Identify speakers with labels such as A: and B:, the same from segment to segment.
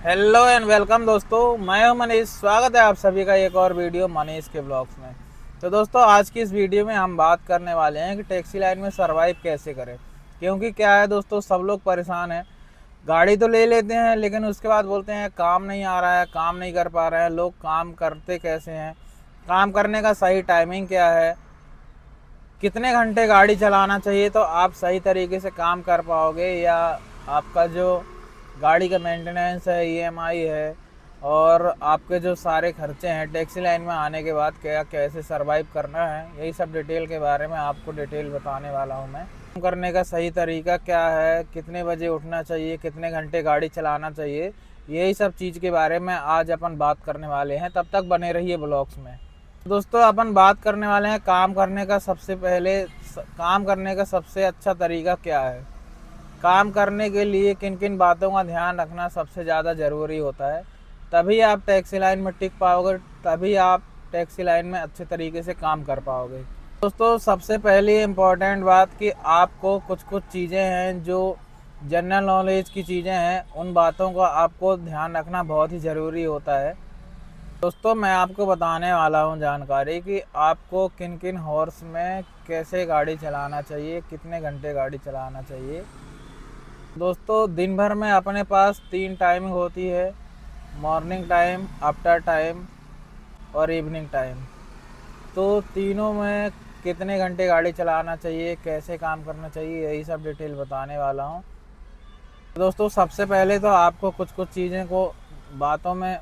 A: Hello and welcome दोस्तों, मैं हूं मनीष। स्वागत है आप सभी का एक और वीडियो मनीष के ब्लॉग्स में। तो दोस्तों, आज की इस वीडियो में हम बात करने वाले हैं कि टैक्सी लाइन में सरवाइव कैसे करें। क्योंकि क्या है दोस्तों, सब लोग परेशान हैं। गाड़ी तो ले लेते हैं लेकिन उसके बाद बोलते हैं काम नहीं आ रहा है, काम नहीं कर पा रहे हैं। लोग काम करते कैसे हैं, काम करने का सही टाइमिंग क्या है, कितने घंटे गाड़ी चलाना चाहिए तो आप सही तरीके से काम कर पाओगे, या आपका जो गाड़ी का मेंटेनेंस है, ईएमआई है, और आपके जो सारे खर्चे हैं टैक्सी लाइन में आने के बाद क्या कैसे सरवाइव करना है, यही सब डिटेल के बारे में आपको डिटेल बताने वाला हूं मैं। काम करने का सही तरीका क्या है, कितने बजे उठना चाहिए, कितने घंटे गाड़ी चलाना चाहिए, यही सब चीज़ के बारे में आज अपन बात करने वाले हैं। तब तक बने रहिए ब्लॉग्स में। दोस्तों, अपन बात करने वाले हैं काम करने का काम करने का सबसे अच्छा तरीका क्या है। काम करने के लिए किन किन बातों का ध्यान रखना सबसे ज़्यादा ज़रूरी होता है, तभी आप टैक्सी लाइन में टिक पाओगे, तभी आप टैक्सी लाइन में अच्छे तरीके से काम कर पाओगे। दोस्तों, सबसे पहली इम्पोर्टेंट बात कि आपको कुछ कुछ चीज़ें हैं जो जनरल नॉलेज की चीज़ें हैं, उन बातों का आपको ध्यान रखना बहुत ही ज़रूरी होता है। दोस्तों, मैं आपको बताने वाला हूं जानकारी कि आपको किन किन हॉर्स में कैसे गाड़ी चलाना चाहिए, कितने घंटे गाड़ी चलाना चाहिए। दोस्तों, दिन भर में अपने पास 3 टाइमिंग होती है: मॉर्निंग टाइम, आफ्टर टाइम और इवनिंग टाइम। तो तीनों में कितने घंटे गाड़ी चलाना चाहिए, कैसे काम करना चाहिए, यही सब डिटेल बताने वाला हूँ। दोस्तों, सबसे पहले तो आपको कुछ कुछ चीज़ें को बातों में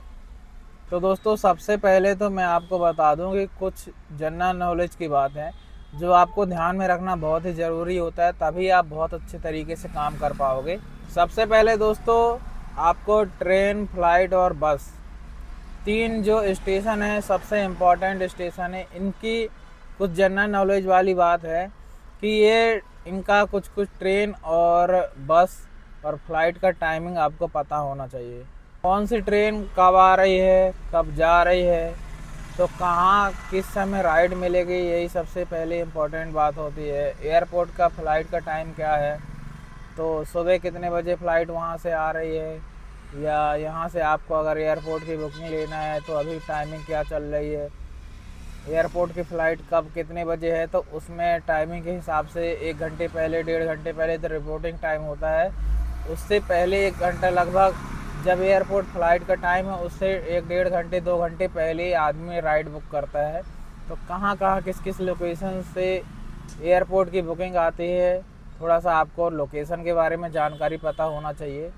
A: तो दोस्तों, सबसे पहले तो मैं आपको बता दूं कि कुछ जनरल नॉलेज की बात है जो आपको ध्यान में रखना बहुत ही ज़रूरी होता है, तभी आप बहुत अच्छे तरीके से काम कर पाओगे। सबसे पहले दोस्तों, आपको ट्रेन, फ्लाइट और बस, 3 जो स्टेशन है, सबसे इम्पोर्टेंट स्टेशन है, इनकी कुछ जनरल नॉलेज वाली बात है कि ये इनका कुछ कुछ ट्रेन और बस और फ्लाइट का टाइमिंग आपको पता होना चाहिए। कौन सी ट्रेन कब आ रही है, कब जा रही है, तो कहाँ किस समय राइड मिलेगी, यही सबसे पहले इम्पोर्टेंट बात होती है। एयरपोर्ट का फ्लाइट का टाइम क्या है, तो सुबह कितने बजे फ़्लाइट वहाँ से आ रही है, या यहाँ से आपको अगर एयरपोर्ट की बुकिंग लेना है तो अभी टाइमिंग क्या चल रही है, एयरपोर्ट की फ़्लाइट कब कितने बजे है, तो उसमें टाइमिंग के हिसाब से 1 घंटे पहले, 1.5 घंटे पहले तो रिपोर्टिंग टाइम होता है। उससे पहले 1 घंटा लगभग, जब एयरपोर्ट फ़्लाइट का टाइम है उससे 1-1.5 घंटे 2 घंटे पहले ही आदमी राइड बुक करता है। तो कहाँ कहाँ किस किस लोकेशन से एयरपोर्ट की बुकिंग आती है, थोड़ा सा आपको लोकेशन के बारे में जानकारी पता होना चाहिए।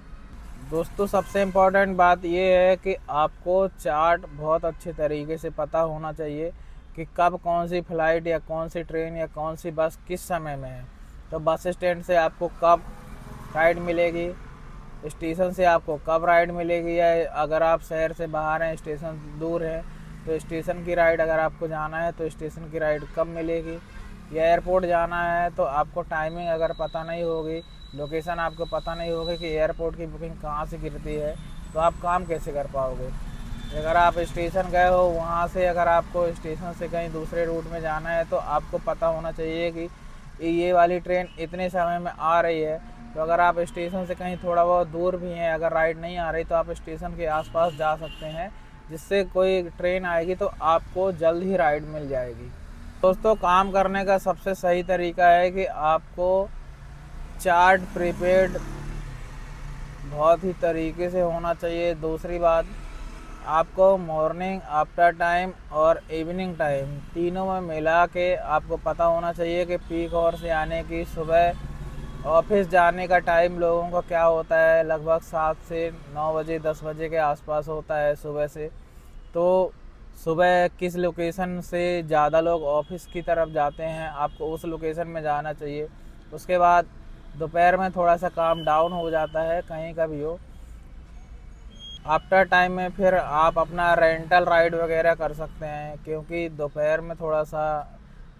A: दोस्तों, सबसे इम्पोर्टेंट बात ये है कि आपको चार्ट बहुत अच्छे तरीके से पता होना चाहिए कि कब कौन सी फ़्लाइट या कौन सी ट्रेन या कौन सी बस किस समय में है। तो बस स्टैंड से आपको कब राइड मिलेगी, स्टेशन से आपको कब राइड मिलेगी, या अगर आप शहर से बाहर हैं, स्टेशन दूर है, तो स्टेशन की राइड अगर आपको जाना है तो स्टेशन की राइड कब मिलेगी, या एयरपोर्ट जाना है तो आपको टाइमिंग अगर पता नहीं होगी, लोकेशन आपको पता नहीं होगी कि एयरपोर्ट की बुकिंग कहाँ से गिरती है, तो आप काम कैसे कर पाओगे। अगर आप स्टेशन गए हो, वहाँ से अगर आपको स्टेशन से कहीं दूसरे रूट में जाना है तो आपको पता होना चाहिए कि ये वाली ट्रेन इतने समय में आ रही है। तो अगर आप स्टेशन से कहीं थोड़ा बहुत दूर भी हैं, अगर राइड नहीं आ रही, तो आप स्टेशन के आसपास जा सकते हैं, जिससे कोई ट्रेन आएगी तो आपको जल्द ही राइड मिल जाएगी। दोस्तों, काम करने का सबसे सही तरीका है कि आपको चार्ट प्रिपेयर्ड बहुत ही तरीके से होना चाहिए। दूसरी बात, आपको मॉर्निंग, आफ्टर टाइम और इवनिंग टाइम तीनों में मिला के आपको पता होना चाहिए कि पीक आवर से आने की, सुबह ऑफिस जाने का टाइम लोगों का क्या होता है, लगभग 7 से 9 बजे, 10 बजे के आसपास होता है सुबह से। तो सुबह किस लोकेशन से ज़्यादा लोग ऑफिस की तरफ जाते हैं, आपको उस लोकेशन में जाना चाहिए। उसके बाद दोपहर में थोड़ा सा काम डाउन हो जाता है, कहीं का भी हो। आफ्टर टाइम में फिर आप अपना रेंटल राइड वगैरह कर सकते हैं, क्योंकि दोपहर में थोड़ा सा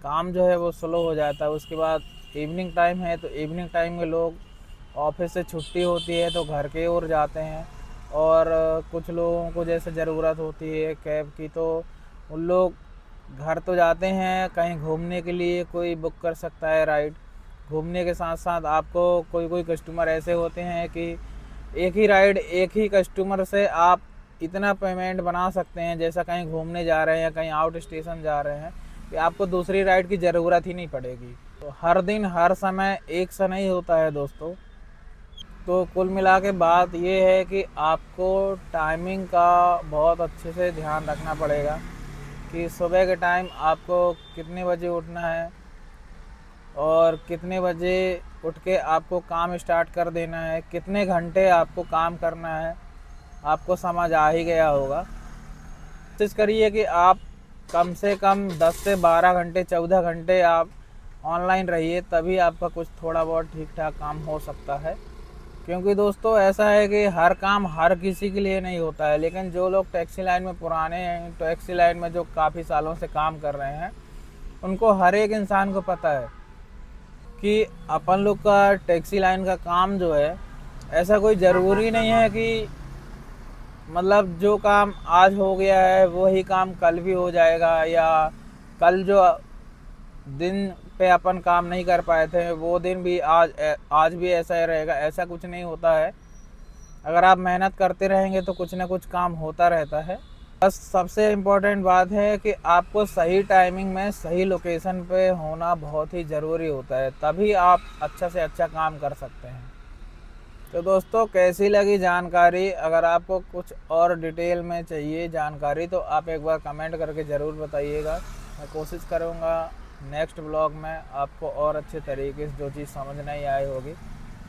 A: काम जो है वो स्लो हो जाता है। उसके बाद इवनिंग टाइम है, तो इवनिंग टाइम में लोग ऑफिस से छुट्टी होती है तो घर के ओर जाते हैं, और कुछ लोगों को जैसे ज़रूरत होती है कैब की, तो उन लोग घर तो जाते हैं, कहीं घूमने के लिए कोई बुक कर सकता है राइड। घूमने के साथ साथ आपको कोई कोई कस्टमर ऐसे होते हैं कि एक ही राइड एक ही कस्टमर से आप इतना पेमेंट बना सकते हैं, जैसा कहीं घूमने जा रहे हैं या कहीं आउट स्टेशन जा रहे हैं, कि आपको दूसरी राइड की ज़रूरत ही नहीं पड़ेगी। तो हर दिन हर समय एक सा नहीं होता है दोस्तों। तो कुल मिला के बात ये है कि आपको टाइमिंग का बहुत अच्छे से ध्यान रखना पड़ेगा कि सुबह के टाइम आपको कितने बजे उठना है और कितने बजे उठ के आपको काम स्टार्ट कर देना है, कितने घंटे आपको काम करना है, आपको समझ आ ही गया होगा। कोशिश करिए कि आप कम से कम 10 से 12 घंटे 14 घंटे आप ऑनलाइन रहिए, तभी आपका कुछ थोड़ा बहुत ठीक ठाक काम हो सकता है। क्योंकि दोस्तों ऐसा है कि हर काम हर किसी के लिए नहीं होता है, लेकिन जो लोग टैक्सी लाइन में पुराने हैं, टैक्सी लाइन में जो काफ़ी सालों से काम कर रहे हैं, उनको हर एक इंसान को पता है कि अपन लोग का टैक्सी लाइन का काम जो है, ऐसा कोई ज़रूरी नहीं है कि मतलब जो काम आज हो गया है वही काम कल भी हो जाएगा, या कल जो दिन पे अपन काम नहीं कर पाए थे वो दिन भी आज भी ऐसा ही रहेगा। ऐसा कुछ नहीं होता है। अगर आप मेहनत करते रहेंगे तो कुछ ना कुछ काम होता रहता है। बस सबसे इम्पोर्टेंट बात है कि आपको सही टाइमिंग में सही लोकेशन पे होना बहुत ही ज़रूरी होता है, तभी आप अच्छा से अच्छा काम कर सकते हैं। तो दोस्तों कैसी लगी जानकारी? अगर आपको कुछ और डिटेल में चाहिए जानकारी तो आप एक बार कमेंट करके ज़रूर बताइएगा। मैं कोशिश करूँगा नेक्स्ट ब्लॉग में आपको और अच्छे तरीके से जो चीज़ समझ नहीं आई होगी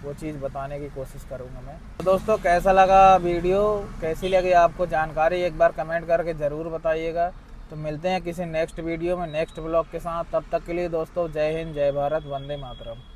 A: वो चीज़ बताने की कोशिश करूँगा मैं। तो दोस्तों कैसा लगा वीडियो, कैसी लगी आपको जानकारी, एक बार कमेंट करके ज़रूर बताइएगा। तो मिलते हैं किसी नेक्स्ट वीडियो में नेक्स्ट ब्लॉग के साथ। तब तक के लिए दोस्तों जय हिंद, जय भारत, वंदे मातरम।